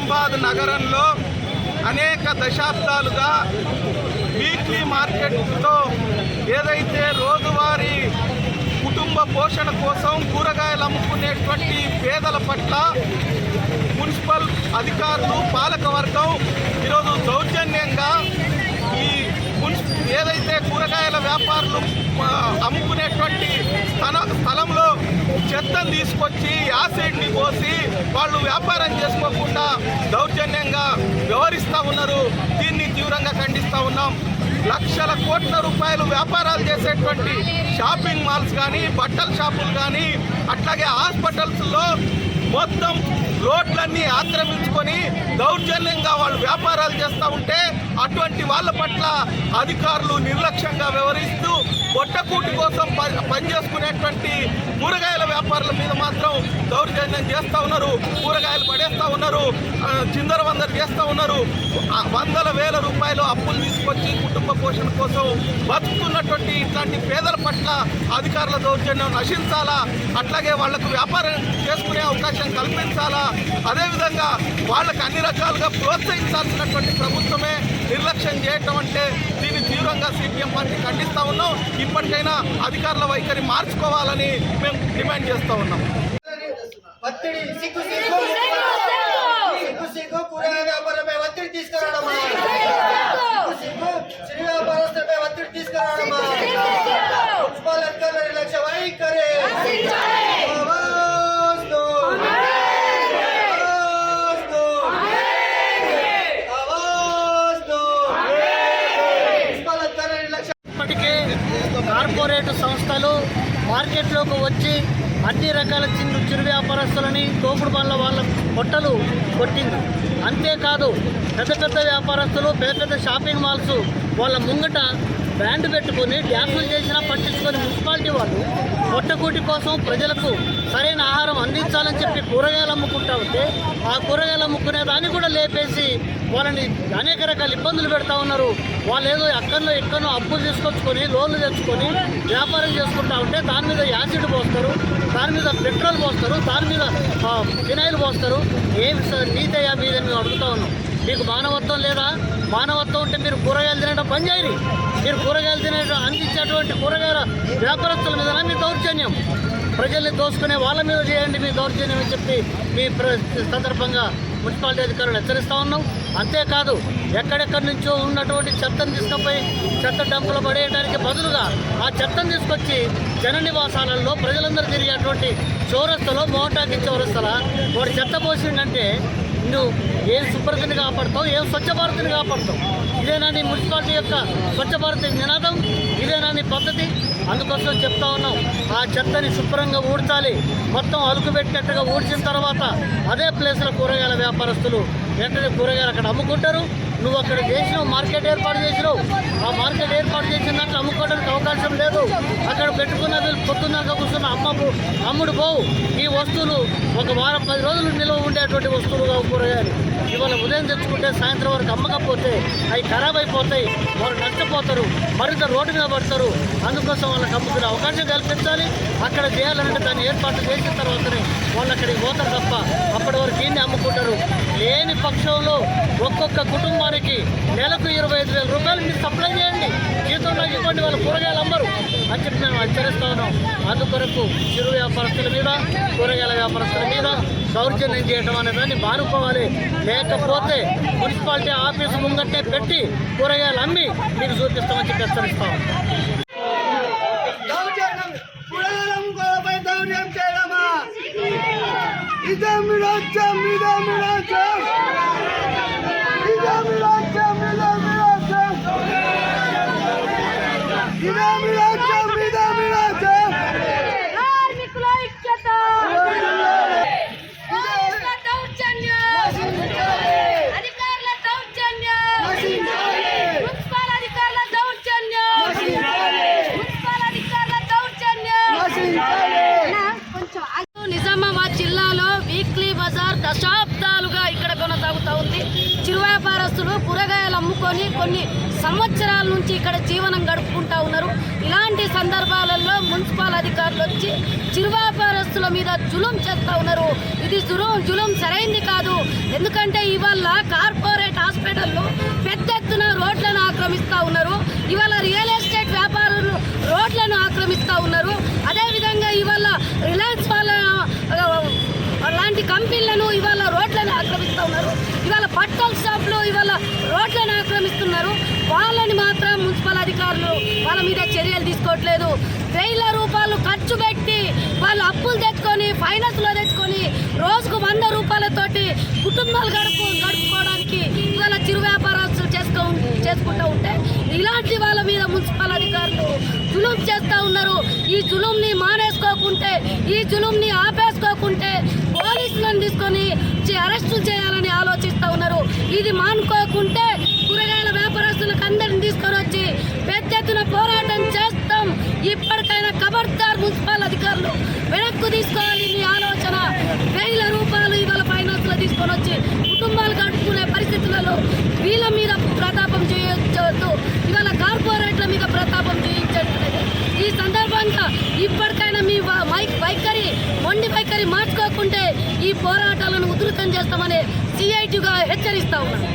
నిజామాబాద్ నగరంలో అనేక దశాబ్దాలుగా వీక్లీ మార్కెట్తో ఏదైతే రోజువారీ కుటుంబ పోషణ కోసం కూరగాయలు అమ్ముకునేటువంటి పేదల పట్ల మున్సిపల్ అధికారులు పాలకవర్గం ఈరోజు దౌర్జన్యంగా ఈ ఏదైతే కూరగాయల వ్యాపారులు అమ్ముకునేటువంటి స్థలంలో చెత్తను తీసుకొచ్చి యాసిడ్ని పోసి వాళ్ళు వ్యాపారం చేసుకోకుండా దౌర్జన్యంగా వ్యవహరిస్తూ ఉన్నారు. దీన్ని తీవ్రంగా ఖండిస్తూ ఉన్నాం. లక్షల కోట్ల రూపాయలు వ్యాపారాలు చేసేటువంటి షాపింగ్ మాల్స్ కానీ బట్టల షాపులు కానీ అట్లాగే హాస్పిటల్స్లో మొత్తం రోడ్లన్నీ ఆక్రమించుకొని దౌర్జన్యంగా వాళ్ళు వ్యాపారాలు చేస్తూ ఉంటే అటువంటి వాళ్ళ పట్ల అధికారులు నిర్లక్ష్యంగా వ్యవహరిస్తూ పొట్టకూటి కోసం పనిచేసుకునేటువంటి కూరగాయల వ్యాపారుల మీద మాత్రం దౌర్జన్యం చేస్తూ ఉన్నారు. కూరగాయలు పడేస్తూ ఉన్నారు, చిందరవందరు చేస్తూ ఉన్నారు. వందల వేల రూపాయలు అప్పులు తీసుకొచ్చి కుటుంబ పోషణ కోసం బతుకుతున్నటువంటి ఇట్లాంటి పేదల పట్ల అధికారుల దౌర్జన్యం నశించాలా, అట్లాగే వాళ్లకు వ్యాపారం చేసుకునే అవకాశం కల్పించాలా, అదేవిధంగా వాళ్ళకి అన్ని రకాలుగా ప్రోత్సహించాల్సినటువంటి ప్రభుత్వమే నిర్లక్ష్యం చేయటం అంటే దీన్ని తీవ్రంగా సిపిఎం పార్టీ ఖండిస్తూ ఉన్నాం. ఇప్పటికైనా అధికారుల వైఖరి మార్చుకోవాలని మేము డిమాండ్ చేస్తూ ఉన్నాం. కూరగాయల వ్యాపారమే ఒత్తిడి తీసుకురావడమా, చిరు వ్యాపారస్తులపై ఒత్తిడి తీసుకురావడమా, మున్సిపల్ అధికారుల నిర్లక్ష్య వైఖరి ఇప్పటికే కార్పొరేట్ సంస్థలు మార్కెట్లోకి వచ్చి అన్ని రకాల చిరు వ్యాపారస్తులని తోపుడు వాళ్ళ పొట్టలు కొట్టింది. అంతేకాదు పెద్ద పెద్ద వ్యాపారస్తులు పెద్ద పెద్ద షాపింగ్ మాల్స్ వాళ్ళ ముంగట బ్యాండ్ పెట్టుకొని డ్యాన్సులు చేసినా పట్టించుకొని మున్సిపాలిటీ వాళ్ళు పొట్టకూటి కోసం ప్రజలకు సరైన ఆహారం అందించాలని చెప్పి కూరగాయలు అమ్ముకుంటా ఉంటే ఆ కూరగాయలు అమ్ముకునే దాన్ని కూడా లేపేసి వాళ్ళని అనేక రకాల ఇబ్బందులు పెడతా ఉన్నారు. వాళ్ళు ఏదో ఎక్కడో అప్పులు తీసుకొచ్చుకొని లోన్లు తెచ్చుకొని వ్యాపారం చేసుకుంటా ఉంటే దాని మీద యాసిడ్ పోస్తారు, దాని మీద పెట్రోల్ పోస్తారు, దాని మీద ఫినాయిల్ పోస్తారు. ఏమి నీతి అయ్యా మీద మేము అడుగుతా ఉన్నాం. మీకు మానవత్వం లేదా? మానవత్వం ఉంటే మీరు కూరగాయలు తినడం బంద్ చేయండి. మీరు కూరగాయలు తినడం అందించేటువంటి కూరగాయల వ్యాపారస్తుల మీద మీ దౌర్జన్యం, ప్రజల్ని దోసుకునే వాళ్ళ మీద చేయండి మీ దౌర్జన్యం అని చెప్పి మీ సందర్భంగా మున్సిపాలిటీ అధికారులు హెచ్చరిస్తూ ఉన్నాం. అంతేకాదు ఎక్కడెక్కడి నుంచో ఉన్నటువంటి చెత్తను తీసుకుపోయి చెత్త డంపులు పడేయడానికి బదులుగా ఆ చెత్తను తీసుకొచ్చి జన నివాసాలలో ప్రజలందరూ తిరిగేటువంటి చౌరస్తలో మోటాకి చౌరస్తలా వాడు చెత్త పోసిందంటే నువ్వు ఏం శుభ్రతని కాపాడుతావు, ఏం స్వచ్ఛ భారత్ని కాపాడుతావు? ఇదేనా నీ మున్సిపాలిటీ యొక్క స్వచ్ఛ భారత్ నినాదం? ఇదేనా నీ పద్ధతి? అందుకోసం చెప్తా ఉన్నాం, ఆ చెత్తని శుభ్రంగా ఊడ్చాలి. మొత్తం అలుకు పెట్టినట్టుగా ఊడ్చిన తర్వాత అదే ప్లేస్లో కూరగాయల వ్యాపారస్తులు వెంటనే కూరగాయలు అక్కడ అమ్ముకుంటారు. నువ్వు అక్కడ చేసినావు, మార్కెట్ ఏర్పాటు చేసినావు. ఆ మార్కెట్ ఏర్పాటు చేసిన దాంట్లో అమ్ముకోవడానికి అవకాశం లేదు. అక్కడ పెట్టుకున్న వీళ్ళు పొద్దున్నాక కూర్చున్న అమ్ముడు పోవు. ఈ వస్తువులు ఒక వారం 10 రోజులు నిల్వ ఉండేటువంటి వస్తువులుగా కూరగాయలు ఇవాళ ఉదయం తెచ్చుకుంటే సాయంత్రం వరకు అమ్మకపోతే అవి ఖరాబ్ అయిపోతాయి, వాళ్ళు నష్టపోతారు, మరింత రోడ్డు మీద పడతారు. అందుకోసం వాళ్ళకి అమ్ముకునే అవకాశం కల్పించాలి. అక్కడ చేయాలంటే దాన్ని ఏర్పాటు చేసిన తర్వాతనే వాళ్ళు అక్కడికి పోతారు తప్ప అప్పటి వరకు దీన్ని అమ్ముకుంటారు. లేని పక్షంలో ఒక్కొక్క కుటుంబానికి నెలకు 25,000 రూపాయలు మీరు సప్లై చేయండి, జీతంలో ఇవ్వండి, వాళ్ళు కూరగాయలు అమ్మరు అని చెప్పి మేము హెచ్చరిస్తా ఉన్నాం. అందుకొరకు చిరు వ్యాపారస్తుల మీద కూరగాయల వ్యాపారస్తుల మీద దౌర్జన్యం చేయడం అనే దాన్ని మానుకోవాలి. లేకపోతే మున్సిపాలిటీ ఆఫీసు ముంగట్నే పెట్టి కూరగాయలు అమ్మి మీకు చూపిస్తామని చెప్పి హెచ్చరిస్తాం. నిజామాబాద్ జిల్లాలో వీక్లీ బజార్ దశాబ్దాలుగా ఇక్కడ కొనసాగుతూ ఉంది. చిరు వ్యాపారస్తులు కూరగాయలు అమ్ముకొని కొన్ని సంవత్సరాల నుంచి ఇక్కడ జీవనం గడుపుకుంటూ ఉన్నారు. ఇలాంటి సందర్భాలలో మున్సిపల్ అధికారులు వచ్చి చిరు వ్యాపారస్తుల మీద జులుం చేస్తూ ఉన్నారు. ఇది జులుం సరైంది కాదు. ఎందుకంటే ఇవాళ కార్పొరేట్ హాస్పిటళ్ళు పెద్ద ఎత్తున రోడ్లను ఆక్రమిస్తూ ఉన్నారు. ఇవాళ రియల్ ఎస్టేట్ వ్యాపారులు రోడ్లను ఆక్రమిస్తూ ఉన్నారు. అదేవిధంగా ఇవాళ రిలయన్స్ వాళ్ళ అలాంటి కంపెనీలను ఇవాళ రోడ్లను ఆక్రమిస్తూ ఉన్నారు. ఇవాళ బట్టల షాపులు ఇవాళ రోడ్లను ఆక్రమిస్తున్నారు. వాళ్ళని మాత్రం మున్సిపల్ అధికారులు వాళ్ళ మీద చర్యలు తీసుకోవట్లేదు. వేల రూపాయలు ఖర్చు పెట్టి వాళ్ళు అప్పులు తెచ్చుకొని ఫైనాన్స్లో తెచ్చుకొని రోజుకు 100 రూపాయలతోటి కుటుంబాలు గడుపుకోవడానికి ఇవాళ చిరు వ్యాపారస్తులు చేసుకుంటూ ఉంటే ఇలాంటి వాళ్ళ మీద మున్సిపల్ అధికారులు జులుం చేస్తూ ఉన్నారు. ఈ జులుంని మానేసుకోకుంటే, ఈ జులుంని ఆపేసుకోకుంటే పోలీసులను తీసుకొని అరెస్టులు చేయాలని ఆలోచిస్తూ ఉన్నారు. ఇది మానుకోకుంటే కూరగాయల వ్యాపారస్తులకు అందరిని తీసుకొని వచ్చి పెద్ద ఎత్తున పోరాటం చేస్తాం. ఇప్పటికైనా ఖబర్దార్ మున్సిపల్ అధికారులు వెనక్కు తీసుకోవాలి. మీ ఆలోచన వేల రూపాయలు ఇవాళ ఫైనాన్స్లో తీసుకొని వచ్చి కుటుంబాలు గడుపుకునే పరిస్థితులలో వీళ్ళ మీద ప్రతాపం చేయవద్దు. ఇవాళ కార్పొరేట్ల మీద ప్రతాపం చేయించట్లేదు. ఈ సందర్భంగా ఇప్పటికైనా మీ మొండి వైఖరి మార్చుకోకుంటే ఈ పోరాటాలను ఉధృతం చేస్తామని సిఐటిగా హెచ్చరిస్తా ఉన్నాను.